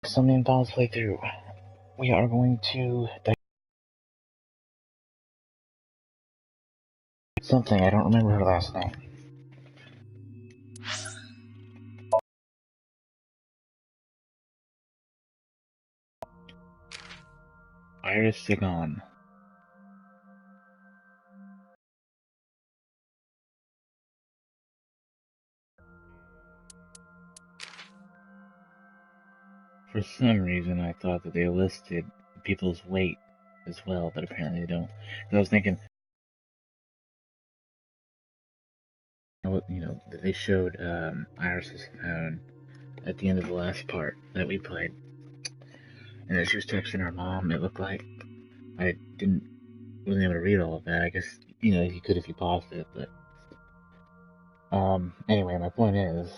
Somnium Files playthrough. We are going to something. I don't remember her last name. Iris Sigon. For some reason, I thought that they listed people's weight as well, but apparently they don't. Because I was thinking, they showed Iris's phone at the end of the last part that we played, and then she was texting her mom. It looked like I wasn't able to read all of that. I guess you could if you paused it, but anyway, my point is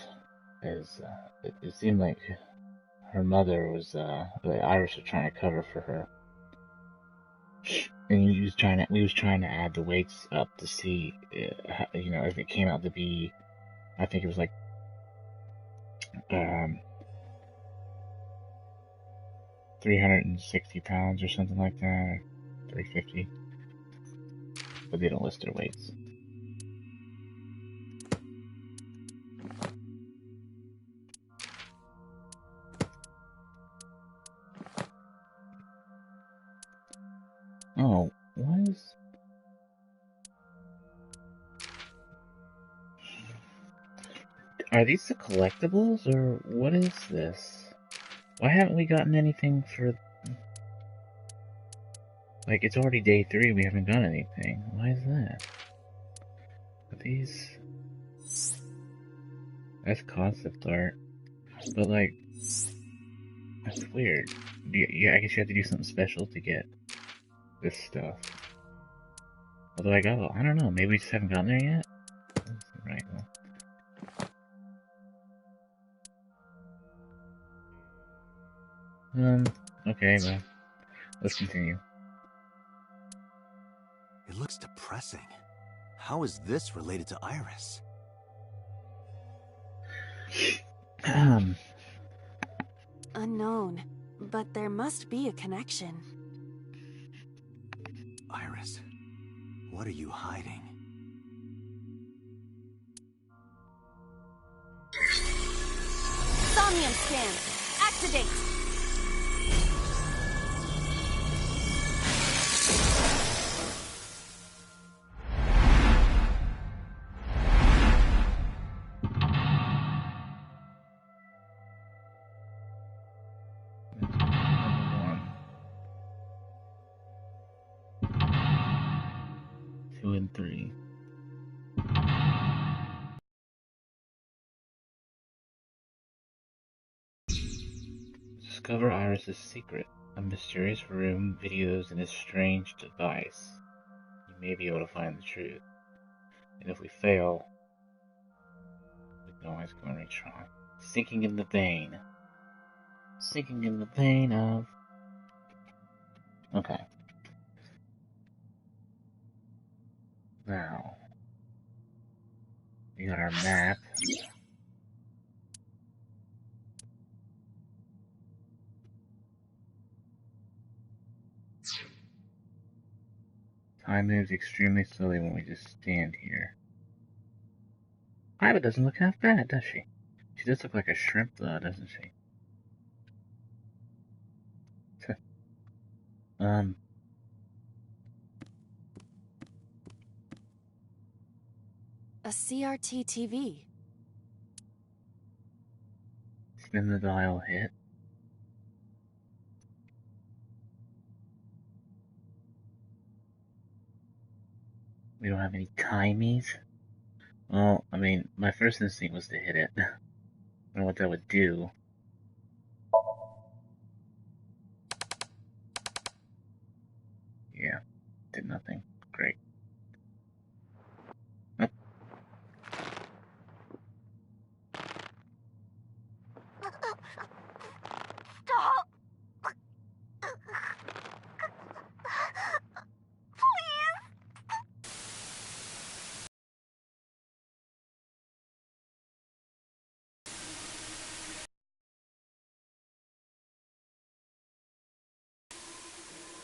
it seemed like her mother was the Irish was trying to cover for her, and we was trying to add the weights up to see, if it came out to be, I think it was like 360 pounds or something like that, or 350, but they don't list their weights. Oh, what is? Are these the collectibles, or what is this? Why haven't we gotten anything for... Like, it's already day 3, we haven't done anything. Why is that? Are these... That's concept art. But, like... That's weird. I guess you have to do something special to get this stuff. Although I don't know, maybe we just haven't gotten there yet? Right, well. Okay, well, let's continue. It looks depressing. How is this related to Iris? Unknown, but there must be a connection. Iris, what are you hiding? Somnium scan! Activate! Two and 3. Discover Iris's secret. A mysterious room, videos, and a strange device. You may be able to find the truth. And if we fail, we can always go and retry. Sinking in the vein. Sinking in the vein of... Okay. Now, we got our map. Time moves extremely slowly when we just stand here. Iva doesn't look half bad, does she? She does look like a shrimp, though, doesn't she? A CRT TV. Spin the dial, hit. We don't have any timies. Well, I mean, my first instinct was to hit it. I don't know what that would do. did nothing. Great. Oh. Stop!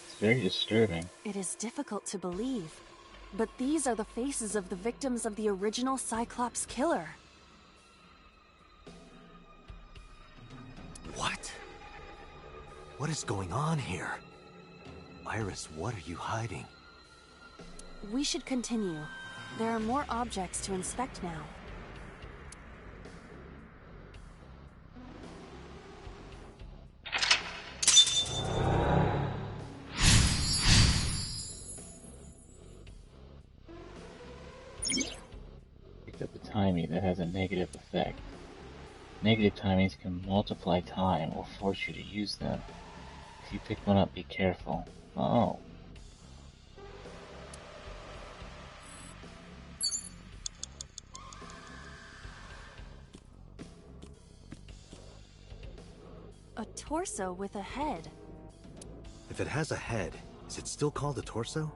It's very disturbing. It is difficult to believe, but these are the faces of the victims of the original Cyclops killer. What? What is going on here? Iris, what are you hiding? We should continue. There are more objects to inspect now. Picked up a timing that has a negative effect. Negative timings can multiply time or force you to use them. If you pick one up, be careful. Oh. A torso with a head. If it has a head, is it still called a torso?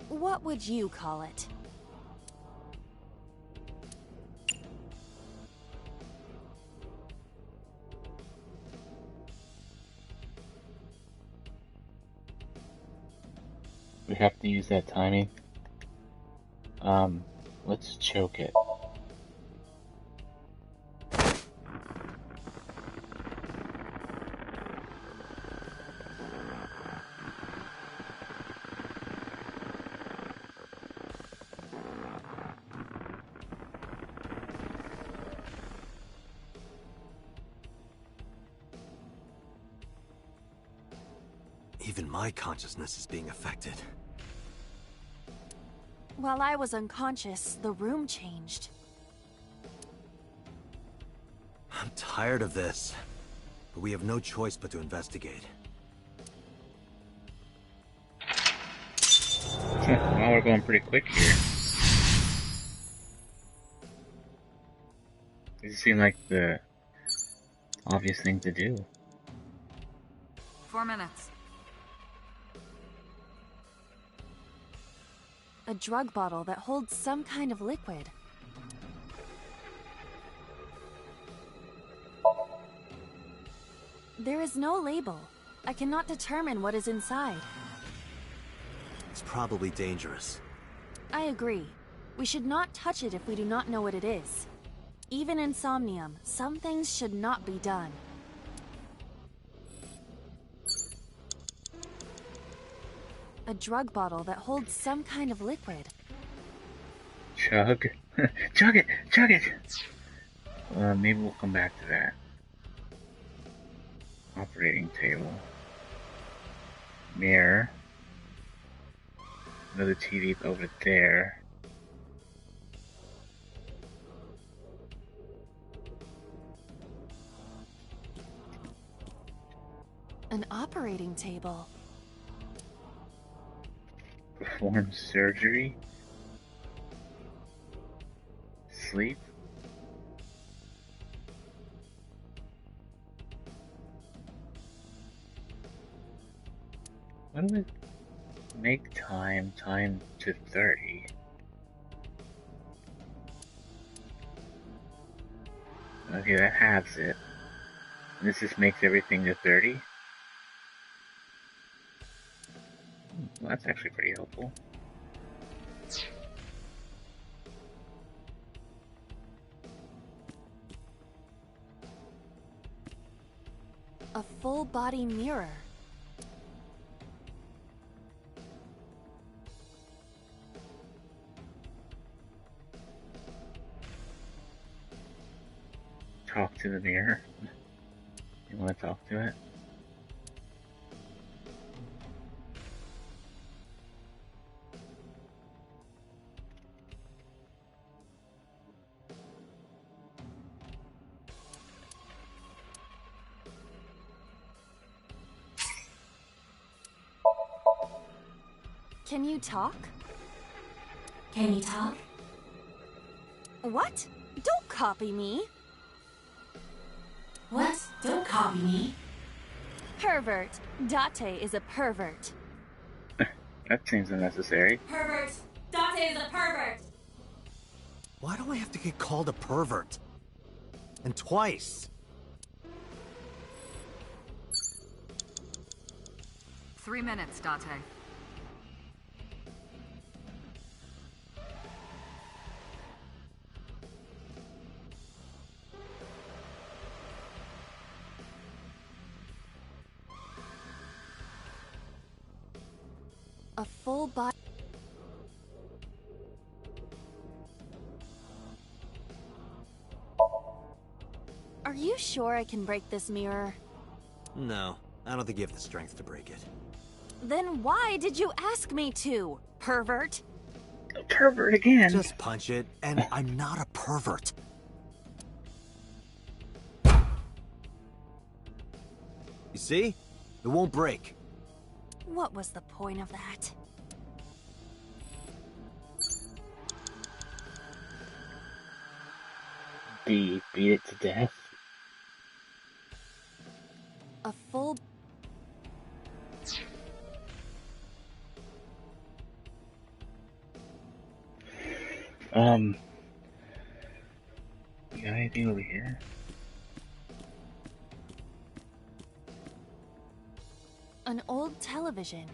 What would you call it? We have to use that timing. Let's choke it. Even my consciousness is being affected. While I was unconscious, the room changed. I'm tired of this, but we have no choice but to investigate. Well, we're going pretty quick here. These seem like the obvious thing to do. 4 minutes. A drug bottle that holds some kind of liquid. There is no label. I cannot determine what is inside. It's probably dangerous. I agree. We should not touch it if we do not know what it is. Even in Somnium, some things should not be done. A drug bottle that holds some kind of liquid. Chug. Chug it! Chug it! Maybe we'll come back to that. Operating table. Mirror. Another TV over there. An operating table. Perform surgery. Sleep. What do we make time to 30? Okay, that halves it. And this just makes everything to 30? Well, that's actually pretty helpful. A full body mirror. Talk to the mirror. You want to talk to it? Can you talk? Can you talk? What? Don't copy me. What? Don't copy me. Pervert. Date is a pervert. That seems unnecessary. Pervert! Date is a pervert! Why do I have to get called a pervert? And twice. 3 minutes, Date. A full body. Are you sure I can break this mirror? No, I don't think you have the strength to break it. Then why did you ask me to, pervert? Pervert again. Just punch it, and I'm not a pervert. You see? It won't break. What was the point of that? Beat it to death. A full... You got anything over here? An old television.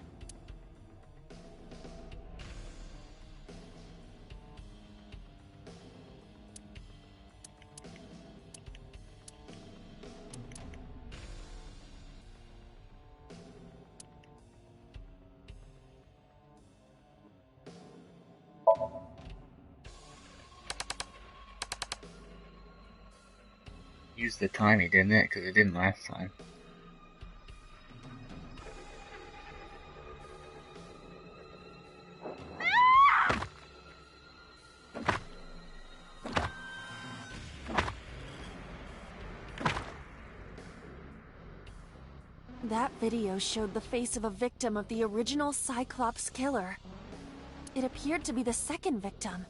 Used the timing, didn't it? Because it didn't last time. That video showed the face of a victim of the original Cyclops killer. It appeared to be the second victim.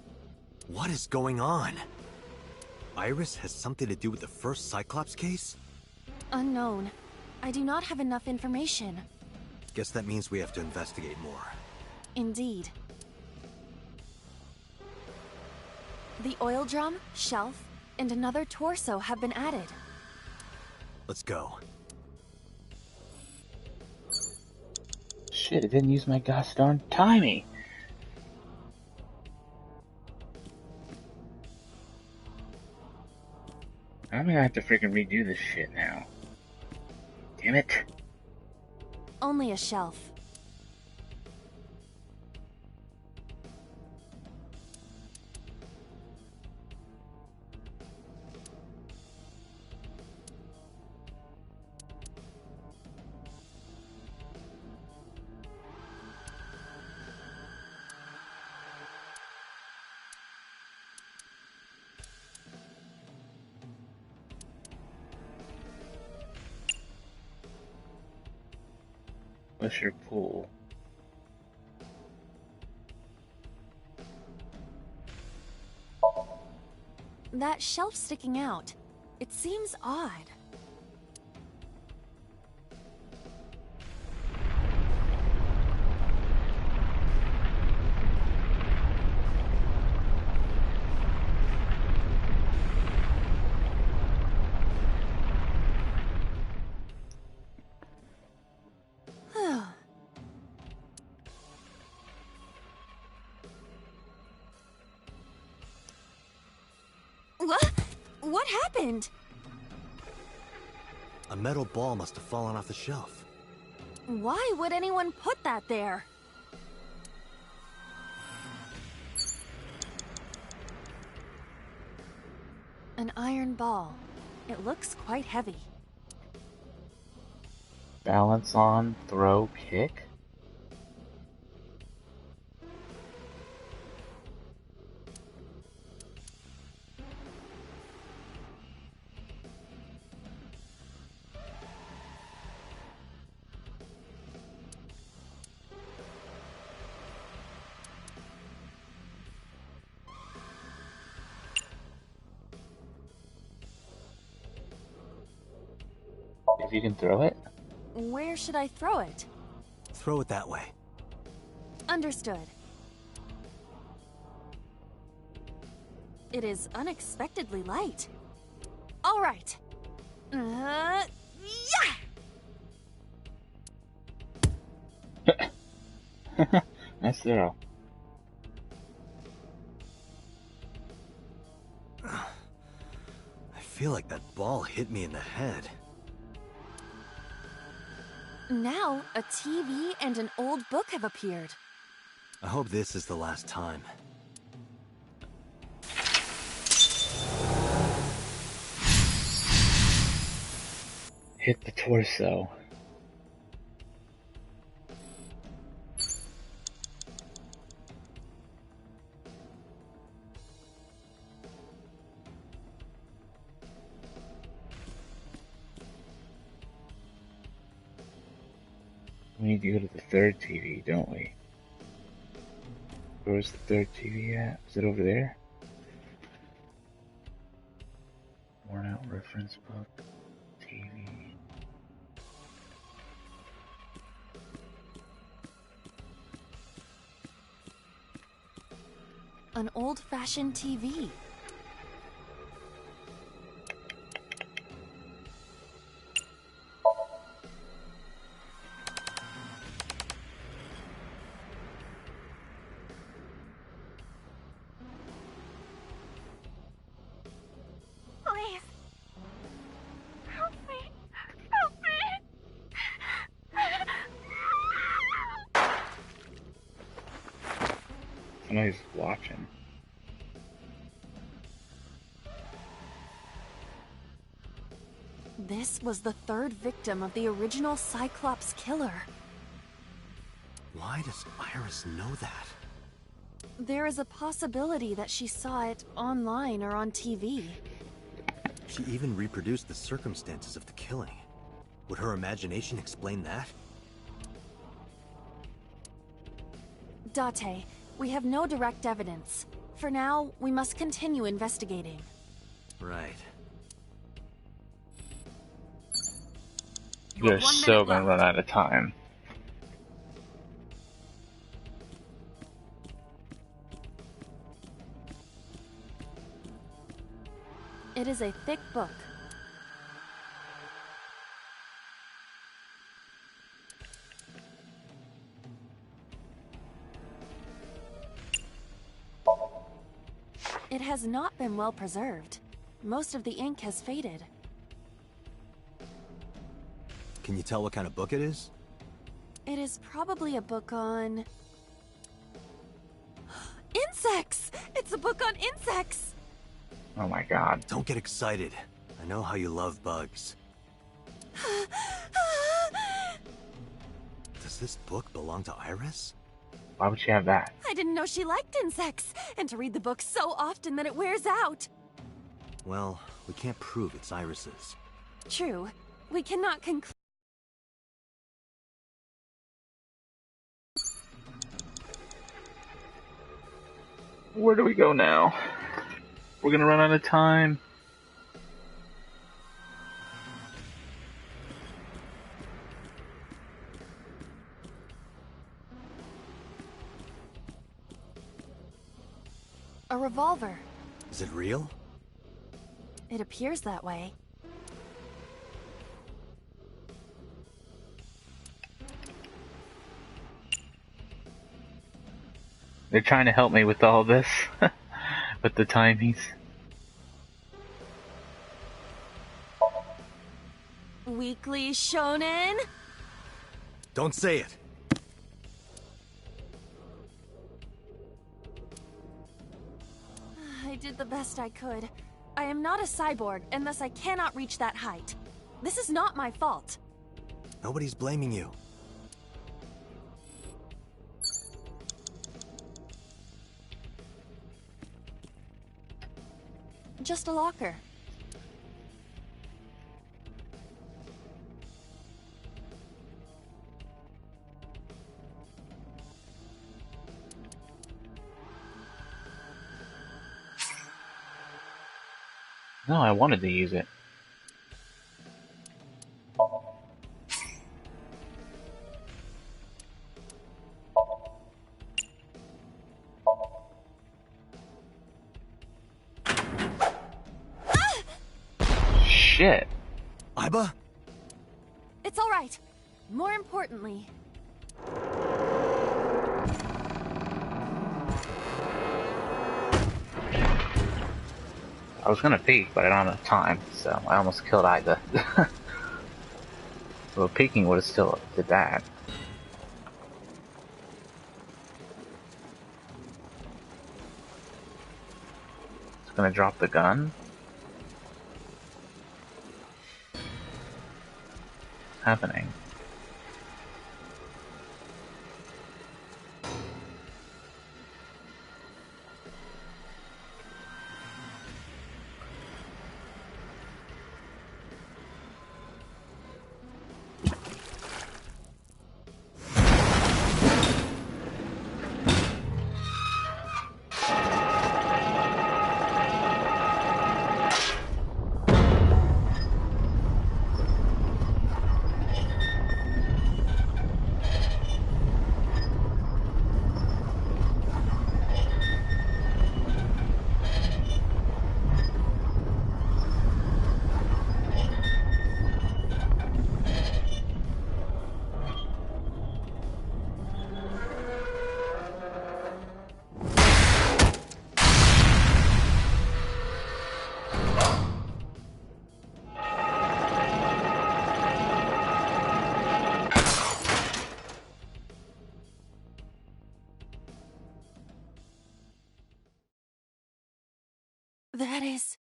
What is going on? Iris has something to do with the first Cyclops case? Unknown. I do not have enough information. Guess that means we have to investigate more. Indeed. The oil drum, shelf, and another torso have been added. Let's go. Shit, it didn't use my gosh darn timing. I'm gonna have to freaking redo this shit now. Damn it. Only a shelf. What's your pool? That shelf sticking out. It seems odd. What happened? A metal ball must have fallen off the shelf. Why would anyone put that there? An iron ball. It looks quite heavy. Balance on, throw, kick? If you can throw it? Where should I throw it? Throw it that way. Understood. It is unexpectedly light. All right. Yeah! Nice throw. I feel like that ball hit me in the head. Now, a TV and an old book have appeared. I hope this is the last time. Hit the torso. We need to go to the third TV, don't we? Where's the third TV at? Is it over there? Worn out reference book. TV. An old-fashioned TV. Please. Help me. Help me. Somebody's watching. This was the third victim of the original Cyclops killer. Why does Iris know that? There is a possibility that she saw it online or on TV. She even reproduced the circumstances of the killing. Would her imagination explain that? Date, we have no direct evidence. For now, we must continue investigating. Right. You're have 1 so minute gonna left. run out of time. It is a thick book. It has not been well preserved. Most of the ink has faded. Can you tell what kind of book it is? It is probably a book on... insects! It's a book on insects! Oh my god. Don't get excited. I know how you love bugs. Does this book belong to Iris? Why would she have that? I didn't know she liked insects, and to read the book so often that it wears out. Well, we can't prove it's Iris's. True. We cannot conclude. Where do we go now? We're gonna run out of time. A revolver. Is it real? It appears that way. They're trying to help me with all this. With the timings. Weekly Shonen? Don't say it! I did the best I could. I am not a cyborg, and thus I cannot reach that height. This is not my fault. Nobody's blaming you. Just a locker. No, I wanted to use it. shit. Iba? It's all right. More importantly, I was gonna peek, but I don't have enough time, so I almost killed Ida. Well, peeking would have still did that. It's gonna drop the gun. What's happening? that is...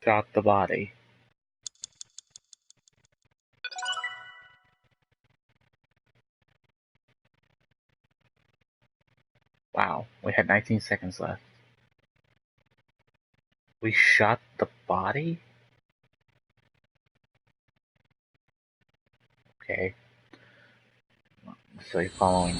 Shot the body. Wow, we had 19 seconds left. We shot the body? Okay. So you're following.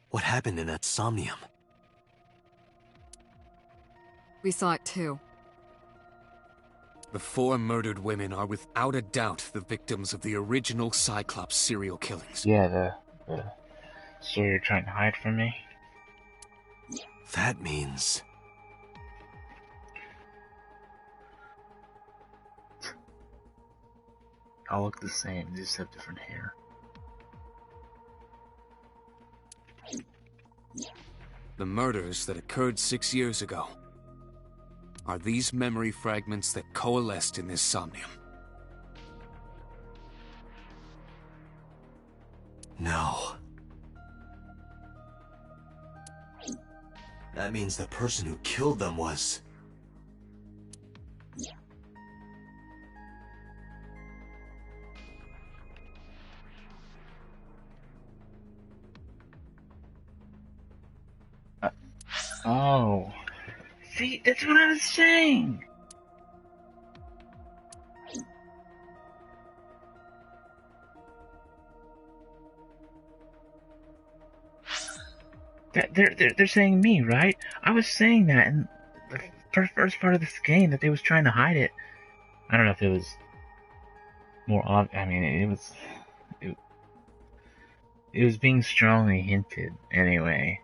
What happened in that Somnium? We saw it too. The 4 murdered women are without a doubt the victims of the original Cyclops serial killings. Yeah, the story you're trying to hide from me? That means... All look the same, they just have different hair. The murders that occurred 6 years ago are these memory fragments that coalesced in this Somnium. No. That means the person who killed them was... Oh. See, that's what I was saying! They're saying me, right? I was saying that in the first part of this game, that they was trying to hide it. I don't know if it was more obvious. I mean, it was being strongly hinted anyway.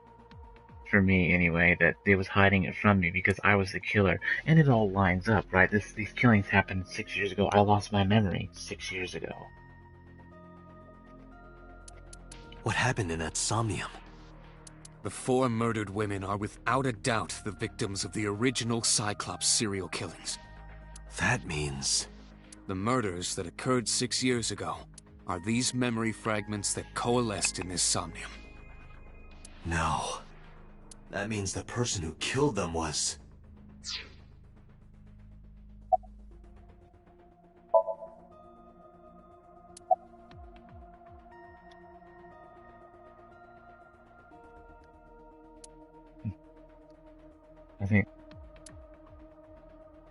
For me, anyway, that they was hiding it from me because I was the killer. And it all lines up, right? These killings happened 6 years ago. I lost my memory 6 years ago. What happened in that Somnium? The 4 murdered women are without a doubt the victims of the original Cyclops serial killings. That means... The murders that occurred 6 years ago are these memory fragments that coalesced in this Somnium. No. That means the person who killed them was...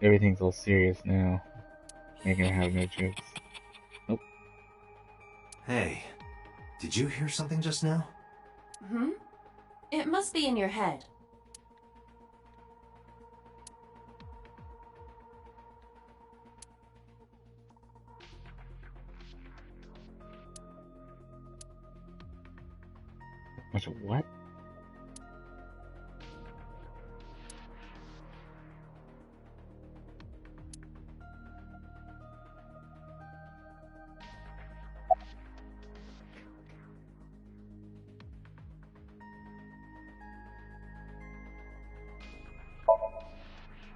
Everything's all serious now. Making her have no jokes. Nope. Hey, did you hear something just now? Hmm? It must be in your head. Bunch of what?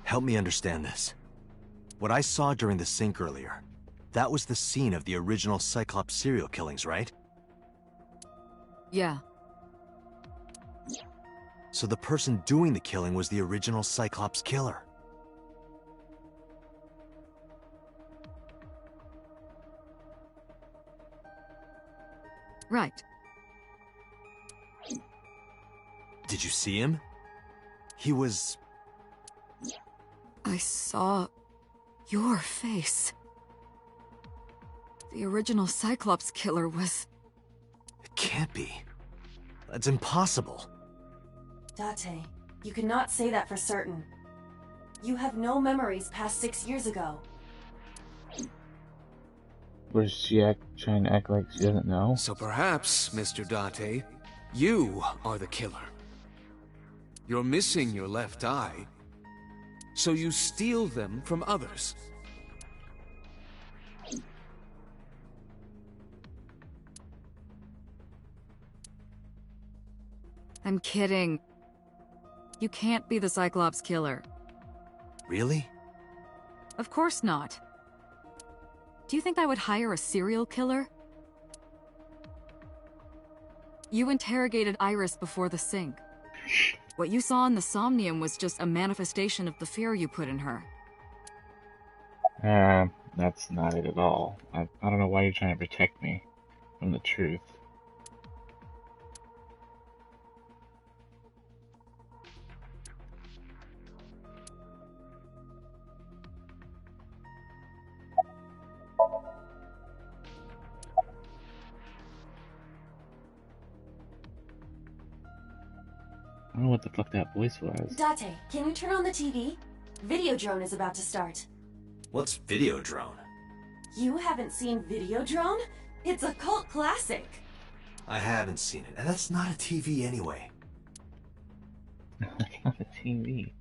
Help me understand this. What I saw during the sink earlier, that was the scene of the original Cyclops serial killings, right? Yeah. So the person doing the killing was the original Cyclops killer. Right. Did you see him? He was... I saw your face. The original Cyclops killer was... It can't be. That's impossible. Date, you cannot say that for certain. You have no memories past 6 years ago. Was she trying to act like she doesn't know? So perhaps, Mr. Date, you are the killer. You're missing your left eye, so you steal them from others. I'm kidding. You can't be the Cyclops killer. Really? Of course not. Do you think I would hire a serial killer? You interrogated Iris before the sink. What you saw in the Somnium was just a manifestation of the fear you put in her. That's not it at all. I don't know why you're trying to protect me from the truth. I don't know what the fuck that voice was. Date, can you turn on the TV? Videodrone is about to start. What's Videodrone? You haven't seen Videodrone? It's a cult classic. I haven't seen it, and that's not a TV anyway. That's not a TV.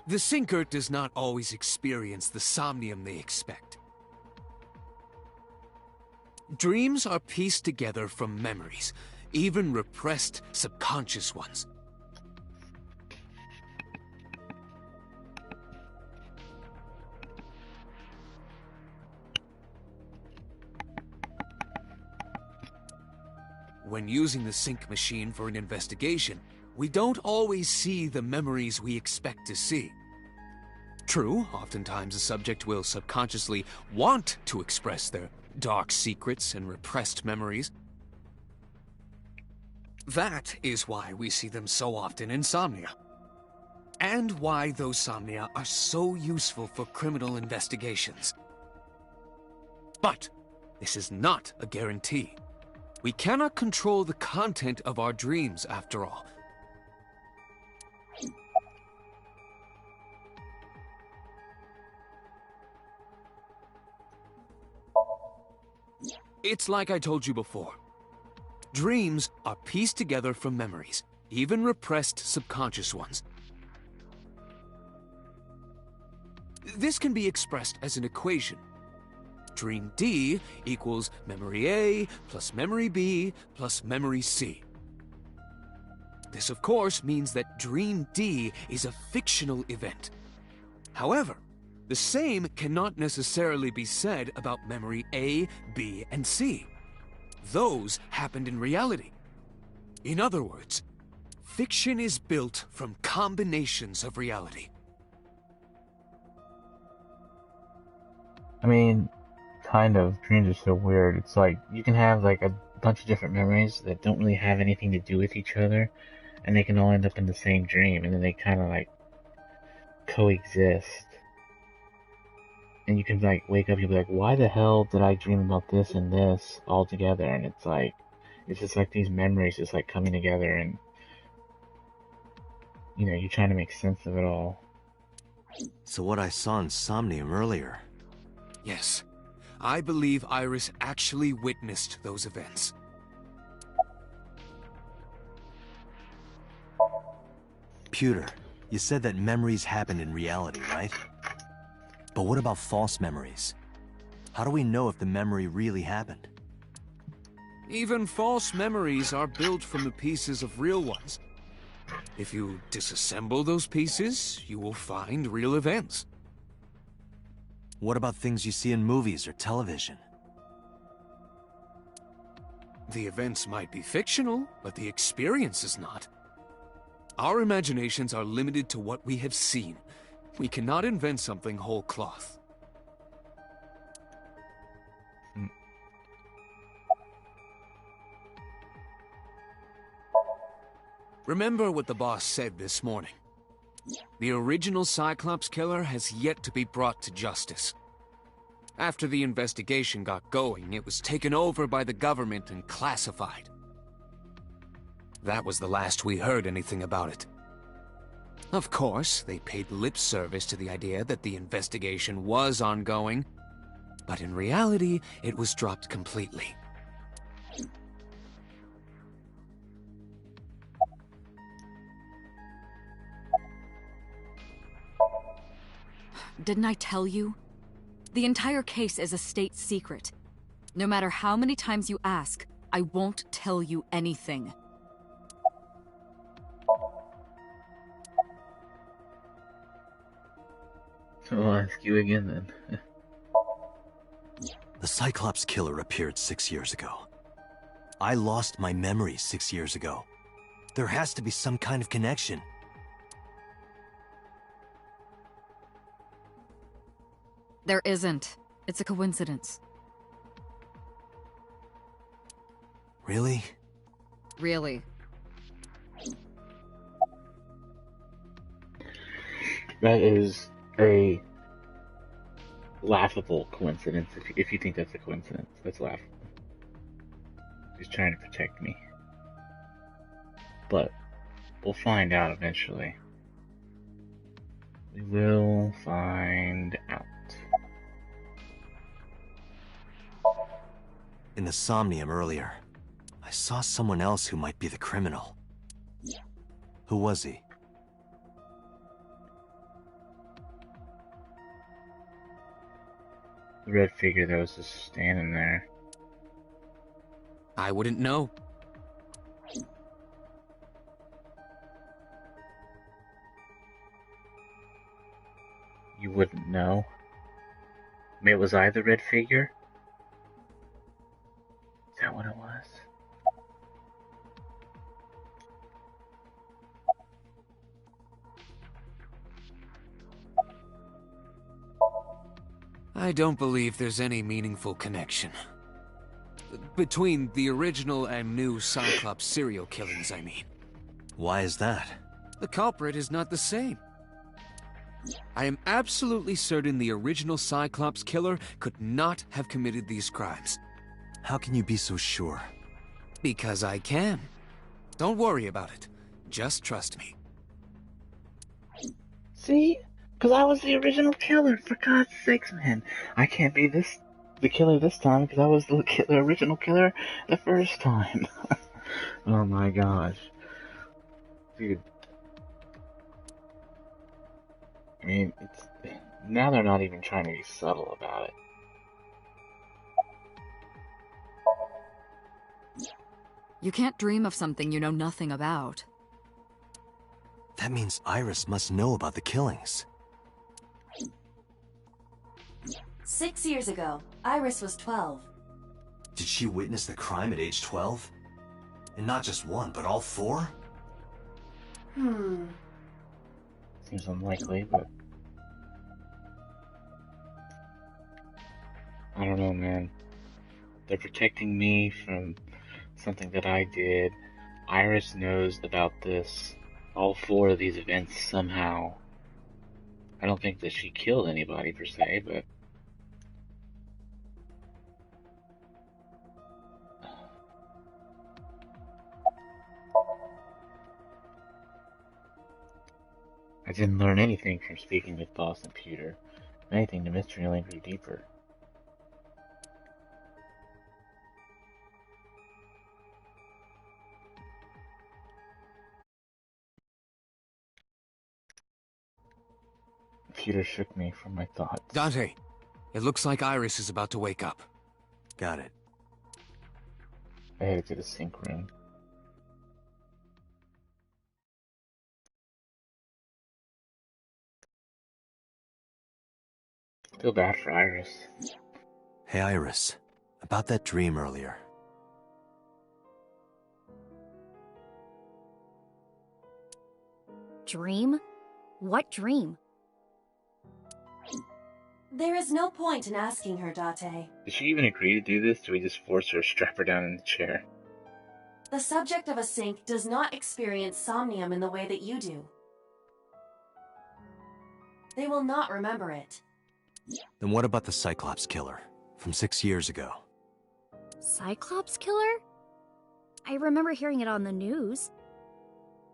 The Sinker does not always experience the Somnium they expect. Dreams are pieced together from memories, even repressed subconscious ones. When using the sync machine for an investigation, we don't always see the memories we expect to see. True, oftentimes a subject will subconsciously want to express their dark secrets and repressed memories. That is why we see them so often in Somnia. And why those Somnia are so useful for criminal investigations. But this is not a guarantee. We cannot control the content of our dreams, after all. It's like I told you before. Dreams are pieced together from memories, even repressed subconscious ones. This can be expressed as an equation. Dream D equals memory A plus memory B plus memory C. This, of course, means that Dream D is a fictional event. However, the same cannot necessarily be said about memory A, B, and C. those happened in reality. In other words, fiction is built from combinations of reality. I mean, kind of. Dreams are so weird. It's like, you can have like a bunch of different memories that don't really have anything to do with each other, and they can all end up in the same dream, and then they kind of like coexist. And you can like wake up, you'll be like, why the hell did I dream about this and this all together? And it's like, it's just like these memories just like coming together, and you know, you're trying to make sense of it all. So what I saw in Somnium earlier... Yes, I believe Iris actually witnessed those events. Pewter, you said that memories happen in reality, right? But what about false memories? How do we know if the memory really happened? Even false memories are built from the pieces of real ones. If you disassemble those pieces, you will find real events. What about things you see in movies or television? The events might be fictional, but the experience is not. Our imaginations are limited to what we have seen. We cannot invent something whole cloth. Remember what the boss said this morning. The original Cyclops killer has yet to be brought to justice. After the investigation got going, it was taken over by the government and classified. That was the last we heard anything about it. Of course, they paid lip service to the idea that the investigation was ongoing, but in reality, it was dropped completely. Didn't I tell you? The entire case is a state secret. No matter how many times you ask, I won't tell you anything. So I'll ask you again then. The Cyclops killer appeared 6 years ago. I lost my memory 6 years ago. There has to be some kind of connection. There isn't. It's a coincidence. Really? Really. That is a laughable coincidence. If you think that's a coincidence, that's laughable. He's trying to protect me. But we'll find out eventually. We will find out. In the Somnium earlier, I saw someone else who might be the criminal. Who was he? The red figure that was just standing there. I wouldn't know. You wouldn't know? I mean, was I the red figure? Is that what it was? I don't believe there's any meaningful connection. Between the original and new Cyclops serial killings, I mean. Why is that? The culprit is not the same. I am absolutely certain the original Cyclops killer could not have committed these crimes. How can you be so sure? Because I can. Don't worry about it. Just trust me. See? Because I was the original killer, for God's sakes, man. I can't be the killer this time because I was the original killer the first time. Oh my gosh. Dude. I mean, now they're not even trying to be subtle about it. You can't dream of something you know nothing about. That means Iris must know about the killings. 6 years ago, Iris was 12. Did she witness the crime at age 12? And not just one, but all four? Seems unlikely, but I don't know, man. They're protecting me from something that I did. Iris knows about this. All four of these events somehow. I don't think that she killed anybody per se, but I didn't learn anything from speaking with Boss and Peter. If anything, the mystery only grew deeper. Peter shook me from my thoughts. Dante, it looks like Iris is about to wake up. Got it. I headed to the sink room. Feel bad for Iris. Hey, Iris. About that dream earlier. Dream? What dream? There is no point in asking her, Date. Did she even agree to do this? Do we just force her, strap her down in the chair? The subject of a sink does not experience somnium in the way that you do. They will not remember it. Then what about the Cyclops killer from 6 years ago? Cyclops killer? I remember hearing it on the news.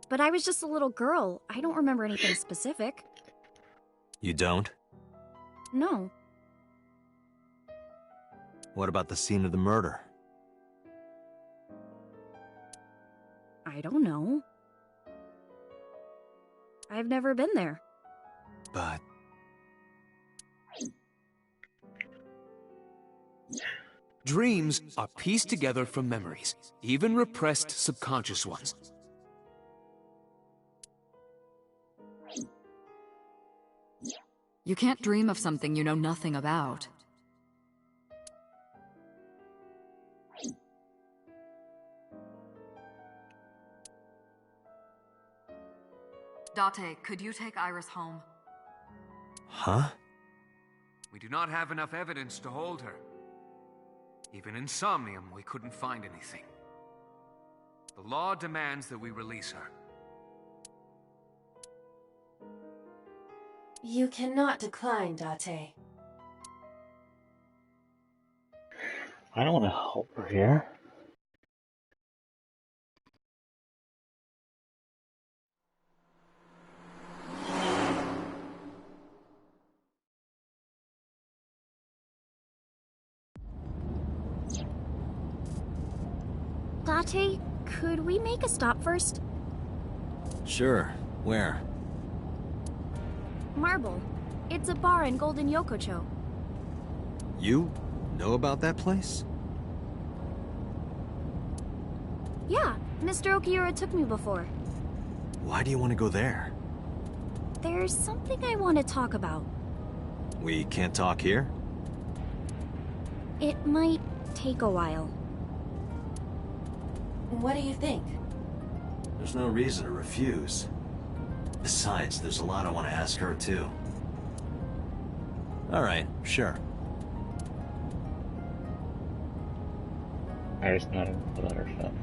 But I was just a little girl. I don't remember anything specific. You don't? No. What about the scene of the murder? I don't know. I've never been there. But... Dreams are pieced together from memories, even repressed subconscious ones. You can't dream of something you know nothing about. Date, could you take Iris home? Huh? We do not have enough evidence to hold her. Even in Somnium, we couldn't find anything. The law demands that we release her. You cannot decline, Date. I don't want to help her here. Date, could we make a stop first? Sure. Where? Marble. It's a bar in Golden Yokocho. You know about that place? Yeah, Mr. Okiura took me before. Why do you want to go there? There's something I want to talk about. We can't talk here? It might take a while. What do you think? There's no reason to refuse. Besides, there's a lot I want to ask her, too. Alright, sure. Iris nodded and pulled out her phone.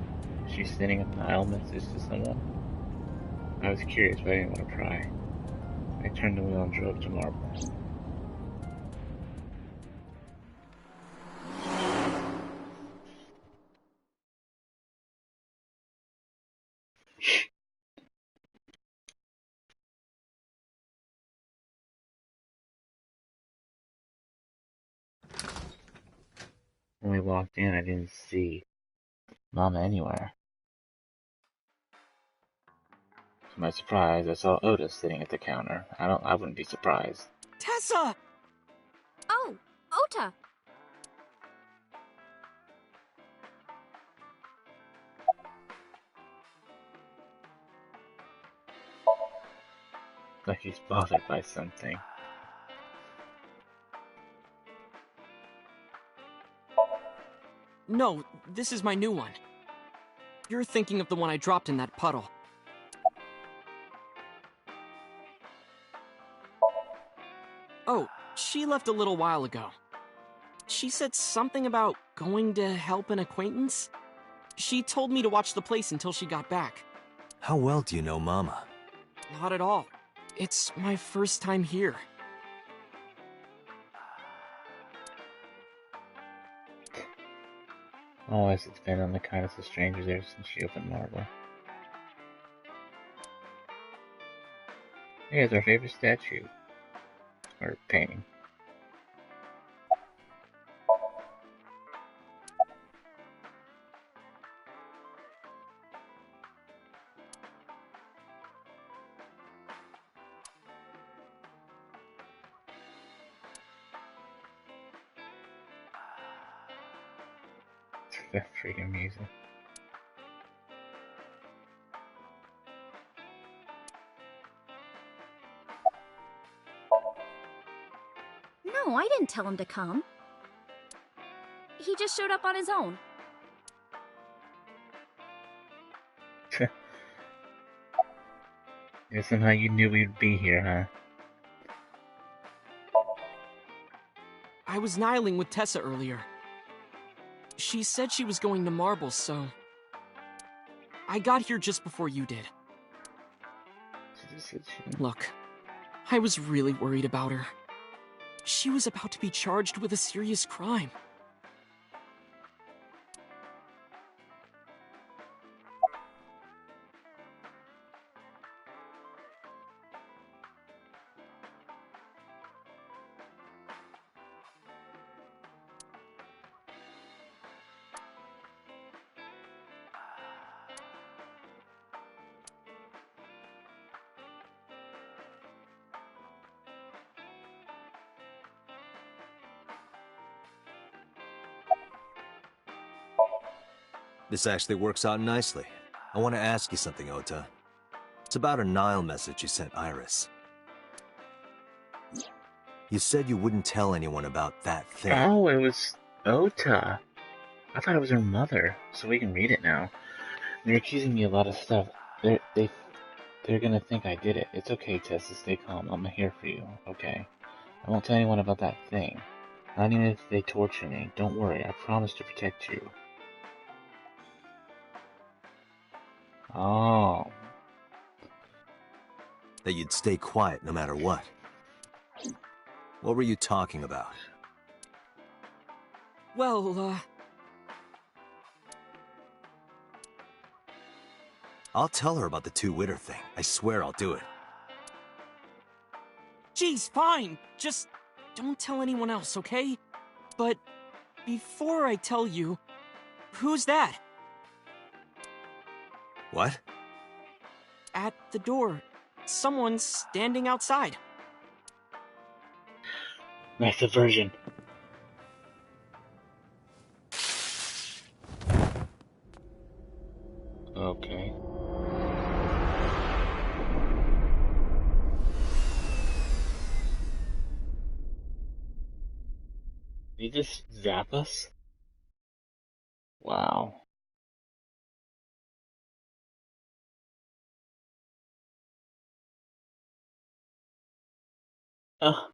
She's sending an aisle message to someone. I was curious, but I didn't want to pry. I turned the wheel and drove to Marble. When we walked in, I didn't see Mama anywhere. To my surprise, I saw Otis sitting at the counter. I wouldn't be surprised. Tessa! Oh, Ota! Like he's bothered by something. No, this is my new one. You're thinking of the one I dropped in that puddle. Oh, she left a little while ago. She said something about going to help an acquaintance. She told me to watch the place until she got back. How well do you know Mama? Not at all. It's my first time here. Always it's been on the kindest of strangers ever since she opened Marble. Here's our favorite statue. Or painting. That freaking music. No, I didn't tell him to come. He just showed up on his own. Yeah, somehow you knew we'd be here, huh? I was nihiling with Tessa earlier. She said she was going to Marble, so... I got here just before you did. Look, I was really worried about her. She was about to be charged with a serious crime. This actually works out nicely. I want to ask you something, Ota. It's about a Nile message you sent Iris. You said you wouldn't tell anyone about that thing. Oh, it was Ota. I thought it was her mother, so we can read it now. They're accusing me of a lot of stuff. They're gonna think I did it. It's okay, Tessa, stay calm. I'm here for you, okay? I won't tell anyone about that thing. Not even if they torture me. Don't worry, I promise to protect you. Oh. That you'd stay quiet no matter what. What were you talking about? Well, I'll tell her about the two-witter thing. I swear I'll do it. Geez, fine. Just don't tell anyone else, okay? But before I tell you, who's that? What? At the door. Someone's standing outside. That's the version. Okay. Did he just zap us? Wow. Oh,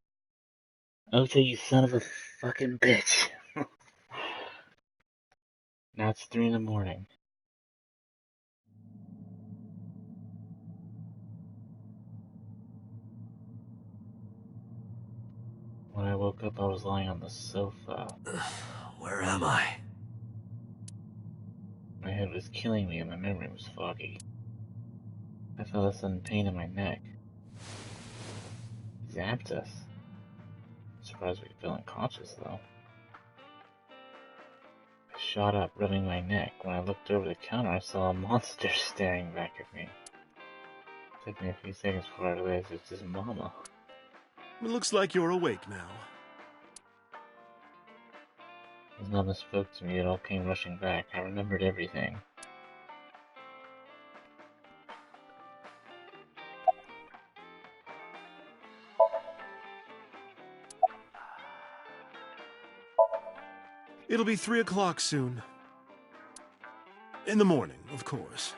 Ota, you son of a fucking bitch. Now it's 3 in the morning. When I woke up, I was lying on the sofa. Where am I? My head was killing me and my memory was foggy. I felt a sudden pain in my neck. He zapped us. Surprised we fell unconscious, though. I shot up, rubbing my neck. When I looked over the counter, I saw a monster staring back at me. It took me a few seconds before I realized it was just Mama. It looks like you're awake now. As Mama spoke to me, it all came rushing back. I remembered everything. It'll be 3 o'clock soon. In the morning, of course.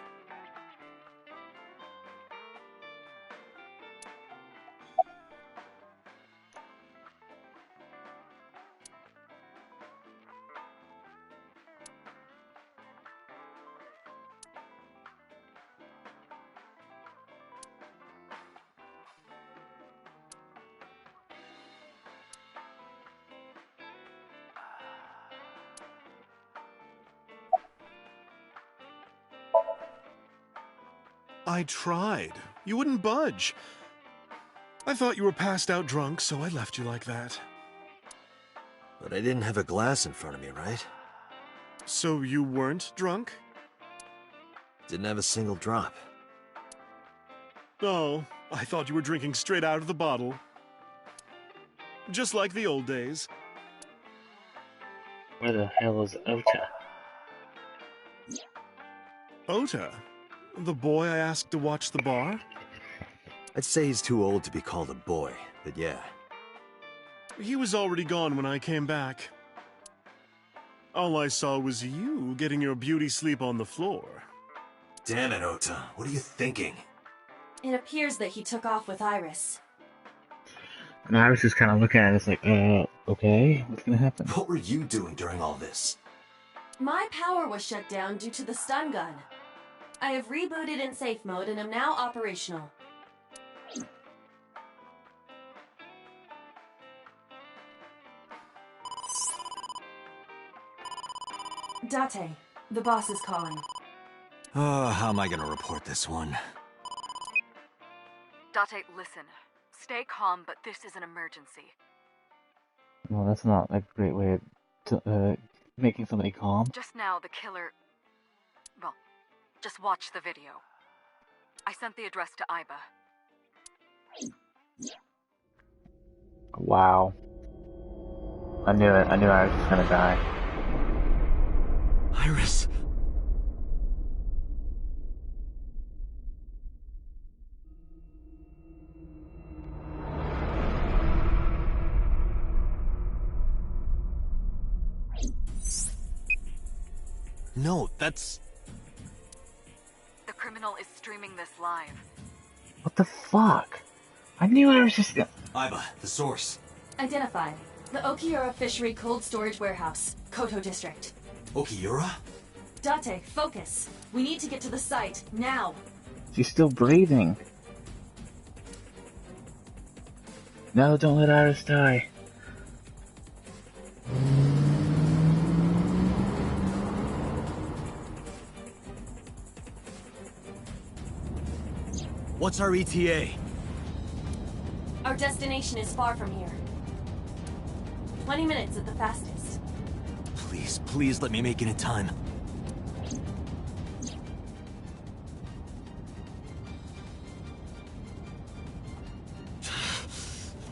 I tried. You wouldn't budge. I thought you were passed out drunk, so I left you like that. But I didn't have a glass in front of me, right? So you weren't drunk? Didn't have a single drop. Oh, I thought you were drinking straight out of the bottle. Just like the old days. Where the hell is Ota? Ota? The boy I asked to watch the bar? I'd say he's too old to be called a boy, but yeah. He was already gone when I came back. All I saw was you getting your beauty sleep on the floor. Damn it, Ota. What are you thinking? It appears that he took off with Iris. And I was just kind of looking at it, it's like, okay, what's gonna happen? What were you doing during all this? My power was shut down due to the stun gun. I have rebooted in safe mode and am now operational. Date, the boss is calling. Oh, how am I gonna report this one? Date, listen. Stay calm, but this is an emergency. Well, that's not a great way to, making somebody calm. Just now, the killer... Well, just watch the video. I sent the address to Iba. Wow. I knew it. I knew I was just gonna die. Iris. No, that's... The criminal is streaming this live. What the fuck? I knew I was just gonna... Iba, the source. Identified. The Okiura Fishery Cold Storage Warehouse, Koto District. Okiura? Date, focus. We need to get to the site, now. She's still breathing. No, don't let Iris die. What's our ETA? Our destination is far from here. 20 minutes at the fastest. Please, please let me make it in time.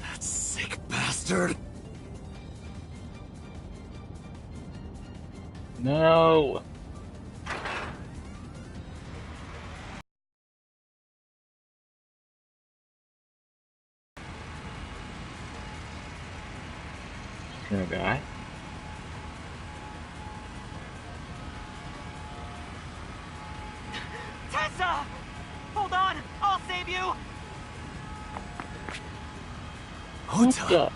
That sick bastard! No! She's gonna die? Tessa! Hold on! I'll save you! Ota!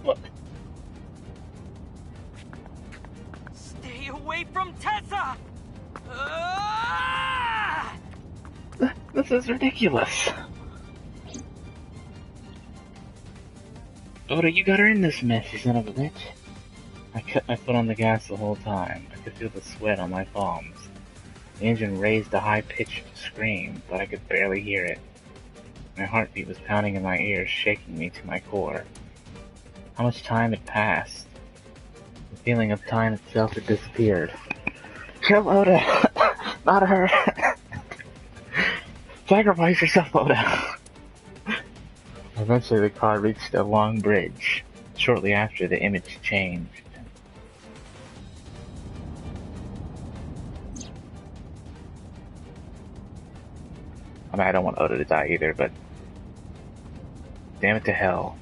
What? Stay away from Tessa! Ah! This is ridiculous. Oda, you got her in this mess, you son of a bitch. I kept my foot on the gas the whole time. I could feel the sweat on my palms. The engine raised a high-pitched scream, but I could barely hear it. My heartbeat was pounding in my ears, shaking me to my core. How much time had passed? The feeling of time itself had disappeared. Kill Oda! Not her! Sacrifice yourself, Oda! Eventually the car reached a long bridge. Shortly after, the image changed. I mean, I don't want Oda to die either, but... Damn it to hell.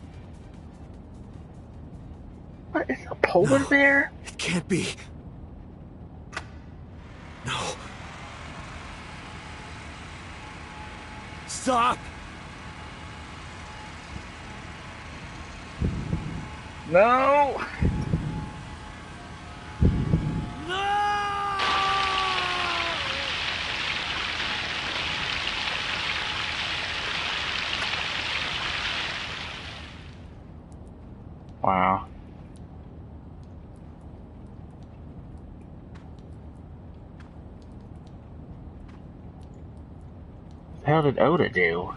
What is a polar bear? It can't be. No. Stop! No! Wow. What the hell did Oda do?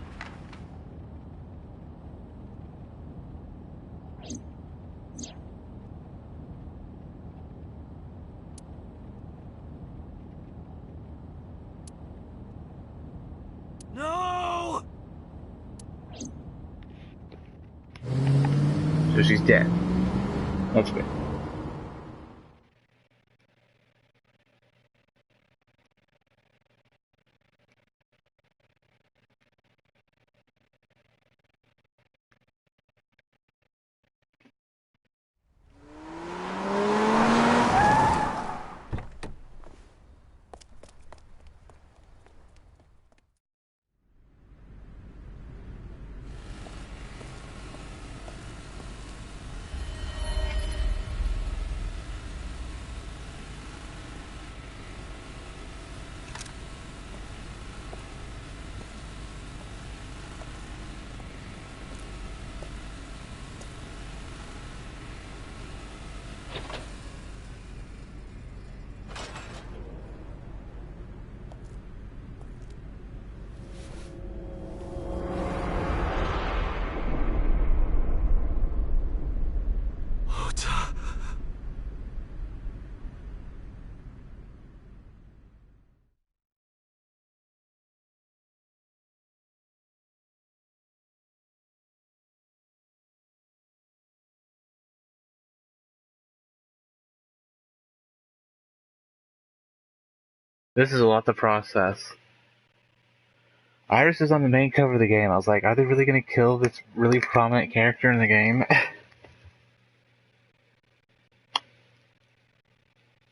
No! So she's dead. That's good. This is a lot to process. Iris is on the main cover of the game. I was like, are they really going to kill this really prominent character in the game?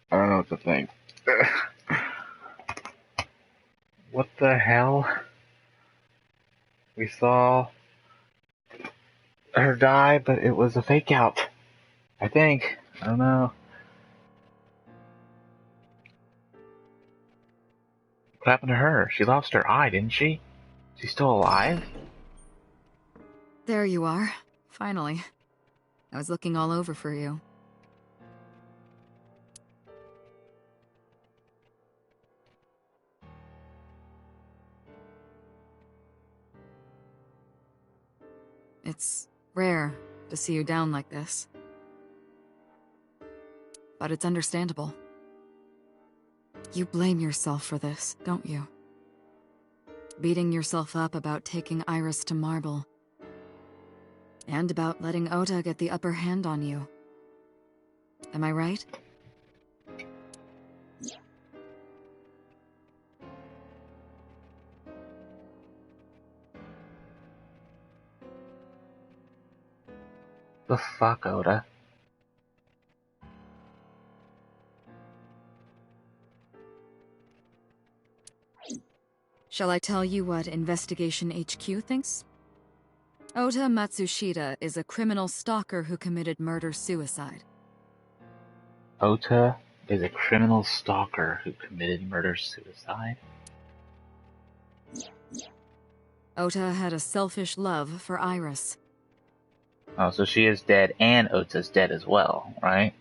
I don't know what to think. What the hell? We saw her die, but it was a fake out. I think. I don't know. What happened to her? She lost her eye, didn't she? She's still alive? There you are. Finally. I was looking all over for you. It's rare to see you down like this. But it's understandable. You blame yourself for this, don't you? Beating yourself up about taking Iris to Marble. And about letting Ota get the upper hand on you. Am I right? The fuck, Oda? Shall I tell you what Investigation HQ thinks? Ota Matsushita is a criminal stalker who committed murder-suicide. Ota is a criminal stalker who committed murder-suicide? Ota had a selfish love for Iris. Oh, so she is dead and Ota's dead as well, right?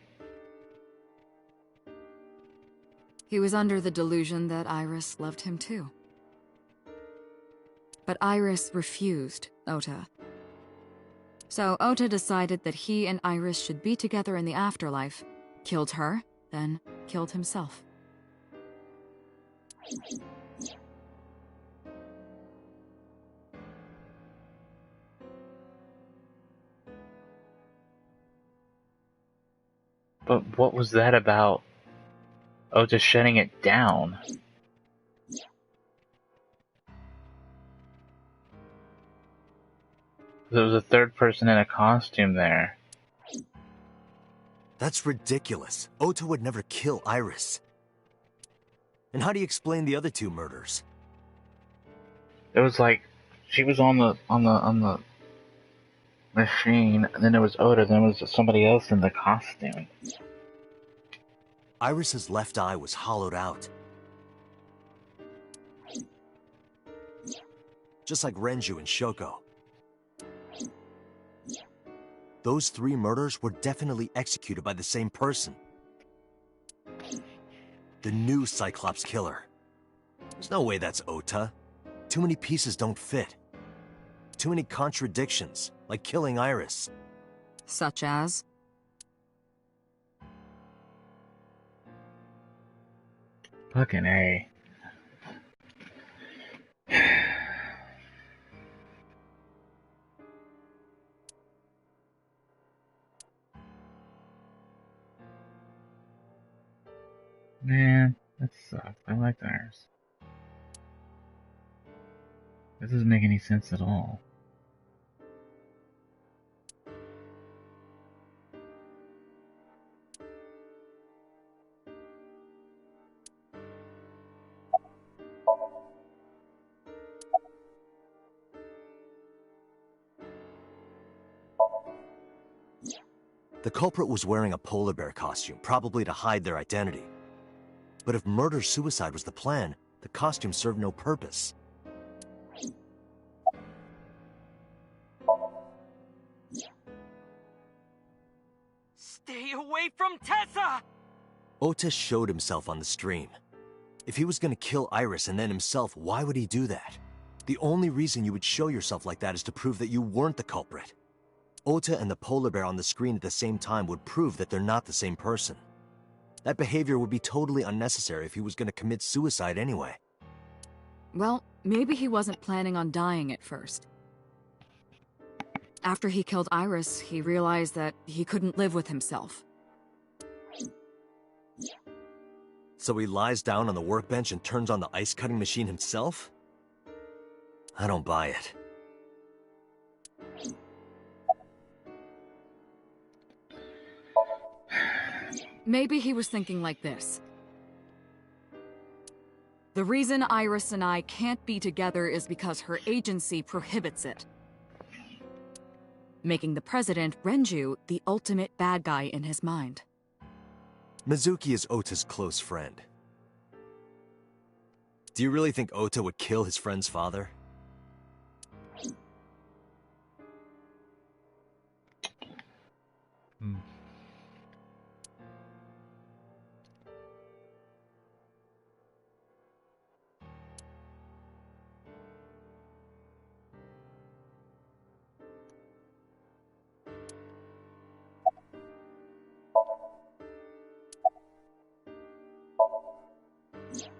He was under the delusion that Iris loved him too. But Iris refused Ota. So Ota decided that he and Iris should be together in the afterlife, killed her, then killed himself. But what was that about Ota shutting it down? There was a third person in a costume there. That's ridiculous. Ota would never kill Iris. And how do you explain the other two murders? It was like she was on the machine, and then there was Oda, then there was somebody else in the costume. Iris's left eye was hollowed out. Just like Renju and Shoko. Those three murders were definitely executed by the same person. The new Cyclops killer. There's no way that's Ota. Too many pieces don't fit. Too many contradictions, like killing Iris. Such as? Fucking A. Man, that sucks. I liked Iris. This doesn't make any sense at all. The culprit was wearing a polar bear costume, probably to hide their identity. But if murder-suicide was the plan, the costume served no purpose. Stay away from Tessa! Ota showed himself on the stream. If he was gonna kill Iris and then himself, why would he do that? The only reason you would show yourself like that is to prove that you weren't the culprit. Ota and the polar bear on the screen at the same time would prove that they're not the same person. That behavior would be totally unnecessary if he was gonna commit suicide anyway. Well, maybe he wasn't planning on dying at first. After he killed Iris, he realized that he couldn't live with himself. So he lies down on the workbench and turns on the ice-cutting machine himself? I don't buy it. Maybe he was thinking like this. The reason Iris and I can't be together is because her agency prohibits it. Making the president, Renju, the ultimate bad guy in his mind. Mizuki is Ota's close friend. Do you really think Ota would kill his friend's father?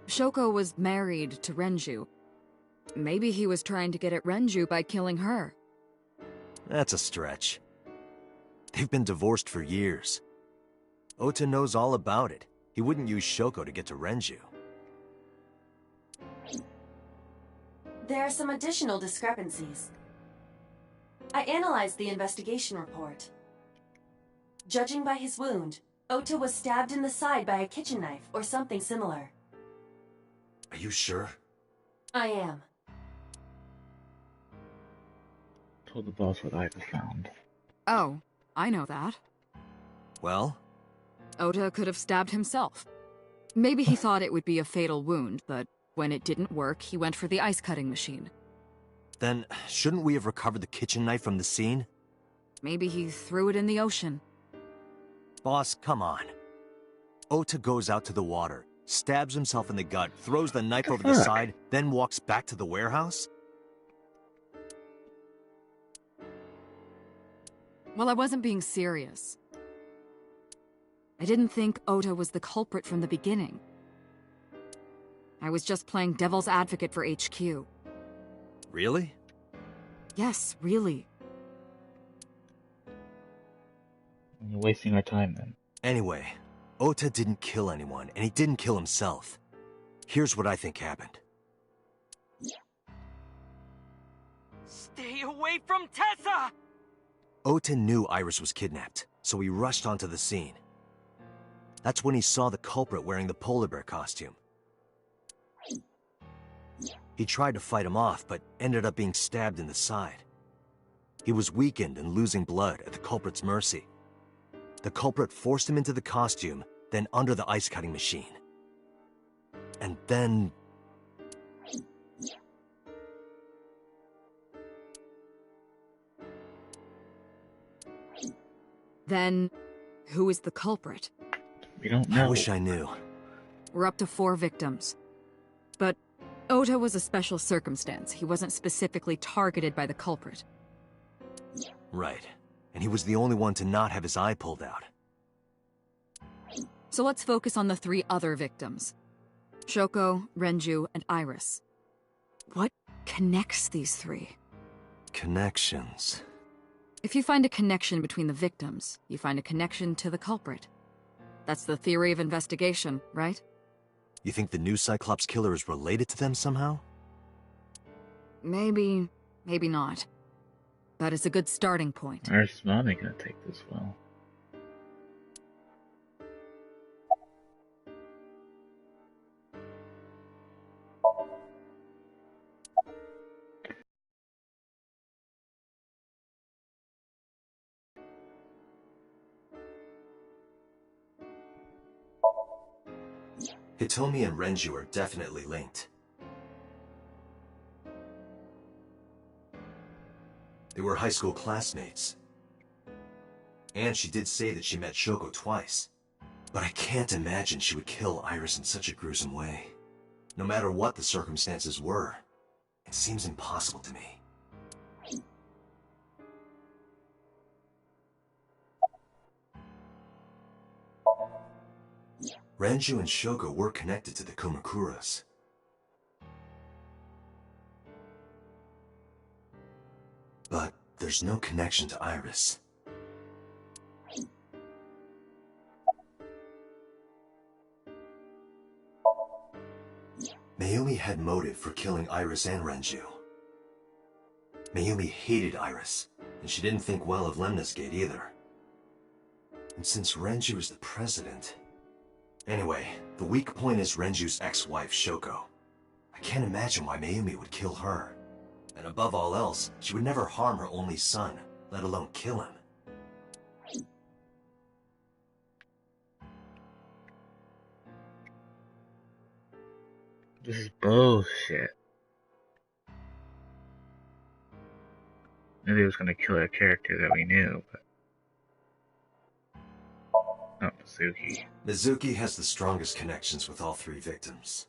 Shoko was married to Renju. Maybe he was trying to get at Renju by killing her. That's a stretch. They've been divorced for years. Ota knows all about it. He wouldn't use Shoko to get to Renju. There are some additional discrepancies. I analyzed the investigation report. Judging by his wound, Ota was stabbed in the side by a kitchen knife or something similar. Are you sure? I am. Told the boss what I found. Oh, I know that. Well? Ota could have stabbed himself. Maybe he thought it would be a fatal wound, but when it didn't work, he went for the ice-cutting machine. Then, shouldn't we have recovered the kitchen knife from the scene? Maybe he threw it in the ocean. Boss, come on. Ota goes out to the water, stabs himself in the gut, throws the knife over the side, then walks back to the warehouse? Well, I wasn't being serious. I didn't think Ota was the culprit from the beginning. I was just playing devil's advocate for HQ. Really? Yes, really. You're wasting our time then. Anyway, Ota didn't kill anyone, and he didn't kill himself. Here's what I think happened. Stay away away from Tessa! Ota knew Iris was kidnapped, so he rushed onto the scene. That's when he saw the culprit wearing the polar bear costume. He tried to fight him off, but ended up being stabbed in the side. He was weakened and losing blood at the culprit's mercy. The culprit forced him into the costume, then under the ice cutting machine. And then... Then, who is the culprit? We don't know. I wish I knew. We're up to 4 victims. But Ota was a special circumstance. He wasn't specifically targeted by the culprit. Right. And he was the only one to not have his eye pulled out. So let's focus on the 3 other victims. Shoko, Renju, and Iris. What connects these 3? Connections. If you find a connection between the victims, you find a connection to the culprit. That's the theory of investigation, right? You think the new Cyclops killer is related to them somehow? Maybe, maybe not. But it's a good starting point. Iris' mom ain't gonna take this well. Hitomi and Renju are definitely linked. They were high school classmates. And she did say that she met Shoko twice. But I can't imagine she would kill Iris in such a gruesome way. No matter what the circumstances were, it seems impossible to me. Renju and Shoko were connected to the Kumakuras. But there's no connection to Iris. Mayumi had motive for killing Iris and Renju. Mayumi hated Iris, and she didn't think well of Lemnis Gate either. And since Renju is the president... Anyway, the weak point is Renju's ex-wife, Shoko. I can't imagine why Mayumi would kill her. And above all else, she would never harm her only son, let alone kill him. This is bullshit. Maybe it was gonna kill a character that we knew, but... Not Mizuki. Mizuki has the strongest connections with all 3 victims.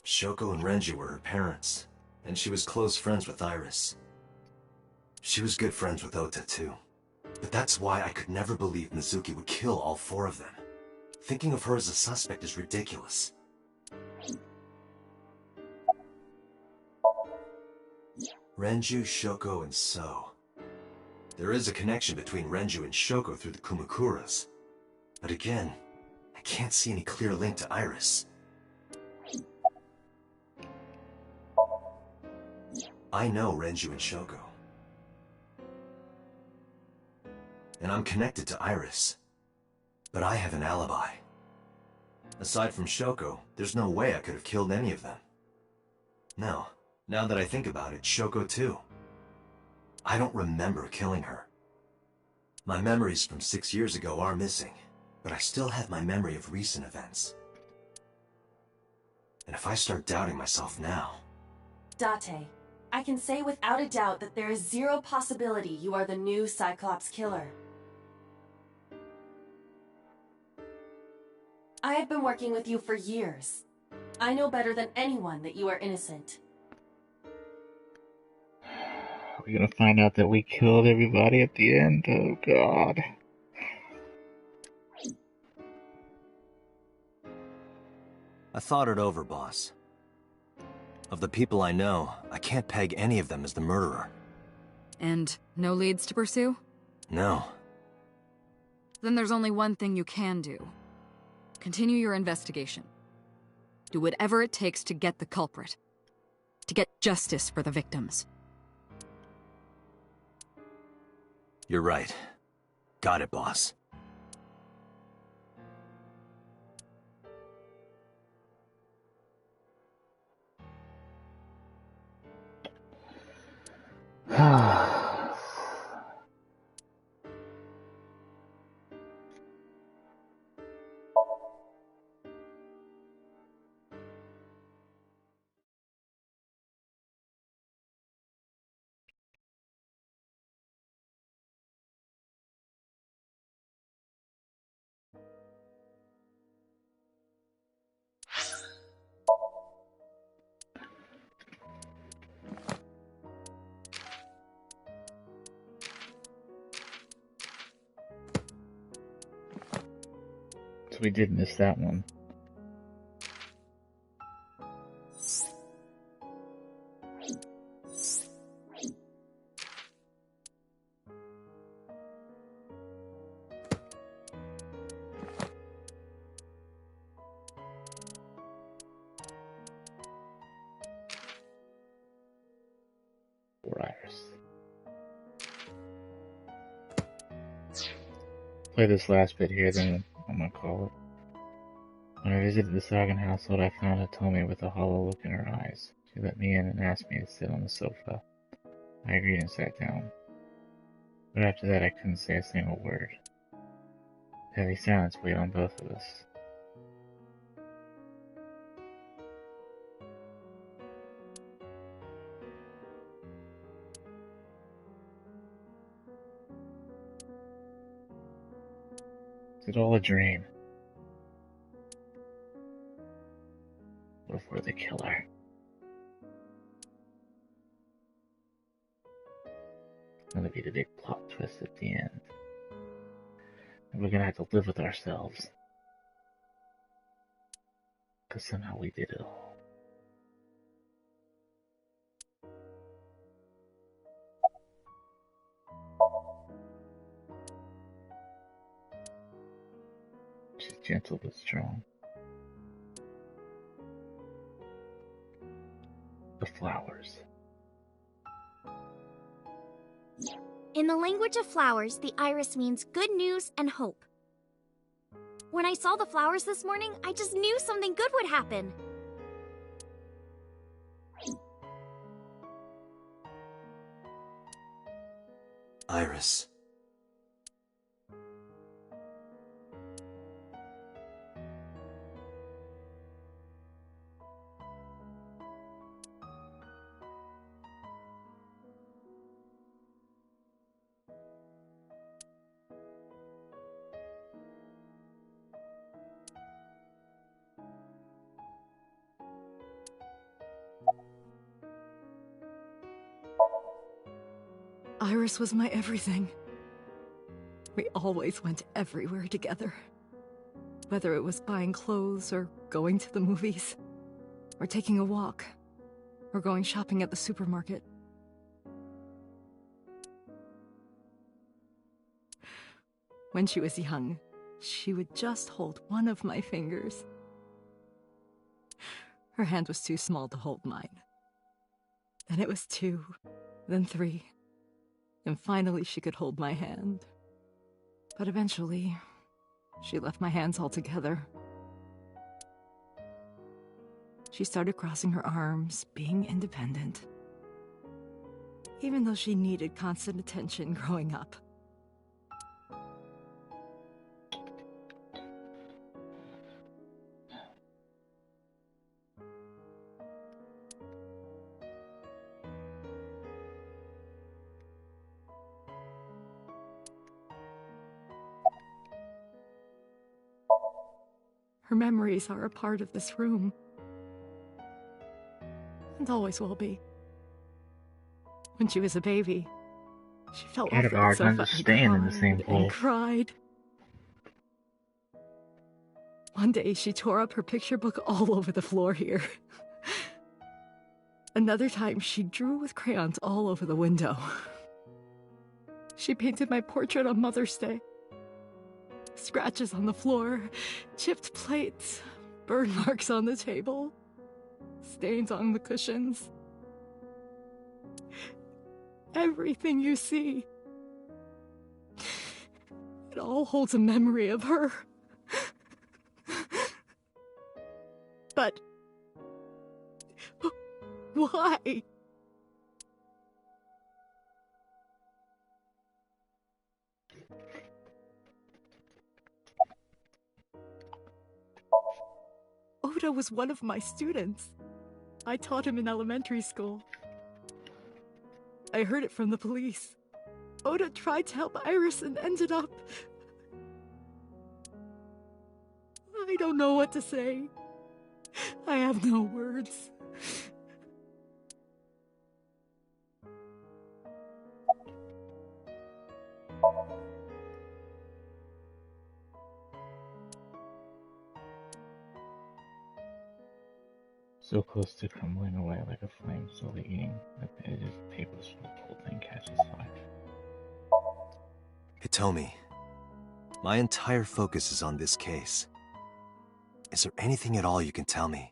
Shoko and Renju were her parents, and she was close friends with Iris. She was good friends with Ota too. But that's why I could never believe Mizuki would kill all 4 of them. Thinking of her as a suspect is ridiculous. Renju, Shoko, and So. There is a connection between Renju and Shoko through the Kumakuras. But again, I can't see any clear link to Iris. I know Renju and Shoko. And I'm connected to Iris. But I have an alibi. Aside from Shoko, there's no way I could have killed any of them. No, now that I think about it, Shoko too. I don't remember killing her. My memories from 6 years ago are missing, but I still have my memory of recent events. And if I start doubting myself now... Date, I can say without a doubt that there is 0 possibility you are the new Cyclops killer. I have been working with you for years. I know better than anyone that you are innocent. We're gonna find out that we killed everybody at the end? Oh god. I thought it over, boss. Of the people I know, I can't peg any of them as the murderer. And no leads to pursue? No. Then there's only one thing you can do. Continue your investigation. Do whatever it takes to get the culprit. To get justice for the victims. You're right. Got it, boss. So we did miss that one. Poor Iris. Play this last bit here, then I'm gonna call it. When I visited the Sagan household, I found Hitomi with a hollow look in her eyes. She let me in and asked me to sit on the sofa. I agreed and sat down. But after that, I couldn't say a single word. Heavy silence weighed on both of us. Is it all a dream? What if we're the killer? It's gonna be the big plot twist at the end. And we're gonna have to live with ourselves. 'Cause somehow we did it all. She's gentle but strong. The flowers. In the language of flowers, the iris means good news and hope. When I saw the flowers this morning, I just knew something good would happen. Iris. Iris was my everything. We always went everywhere together. Whether it was buying clothes, or going to the movies, or taking a walk, or going shopping at the supermarket. When she was young, she would just hold one of my fingers. Her hand was too small to hold mine. Then it was 2, then 3. And finally she could hold my hand. But eventually, she left my hands altogether. She started crossing her arms, being independent. Even though she needed constant attention growing up. Her memories are a part of this room. And always will be. When she was a baby, she fell off Had a that hard time sofa just and staying in the same cried place. and cried. One day, she tore up her picture book all over the floor here. Another time, she drew with crayons all over the window. She painted my portrait on Mother's Day. Scratches on the floor, chipped plates, burn marks on the table, stains on the cushions. Everything you see. It all holds a memory of her. But... why? Oda was one of my students. I taught him in elementary school. I heard it from the police. Oda tried to help Iris and ended up... I don't know what to say. I have no words. So close to crumbling away like a flame slowly eating at the edges of the paper so the whole thing catches fire. Hitomi, my entire focus is on this case. Is there anything at all you can tell me?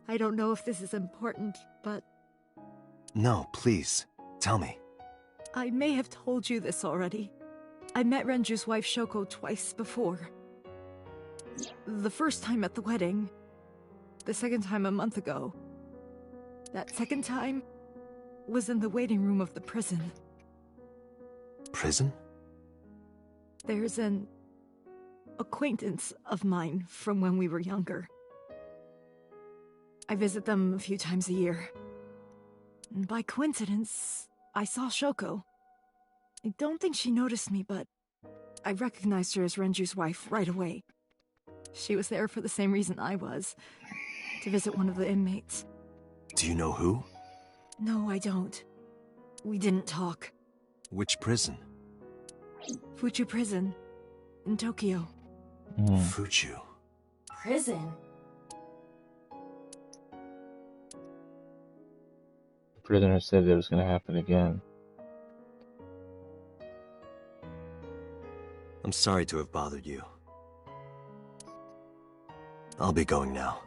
I don't know if this is important, but... No, please, tell me. I may have told you this already. I met Renju's wife Shoko twice before. The first time at the wedding. The second time a month ago. That second time was in the waiting room of the prison. Prison? There's an acquaintance of mine from when we were younger. I visit them a few times a year. And by coincidence, I saw Shoko. I don't think she noticed me, but I recognized her as Renju's wife right away. She was there for the same reason I was, to visit one of the inmates. Do you know who? No, I don't. We didn't talk. Which prison? Fuchu Prison, in Tokyo. Fuchu. Prison? The prisoner said it was going to happen again. I'm sorry to have bothered you. I'll be going now.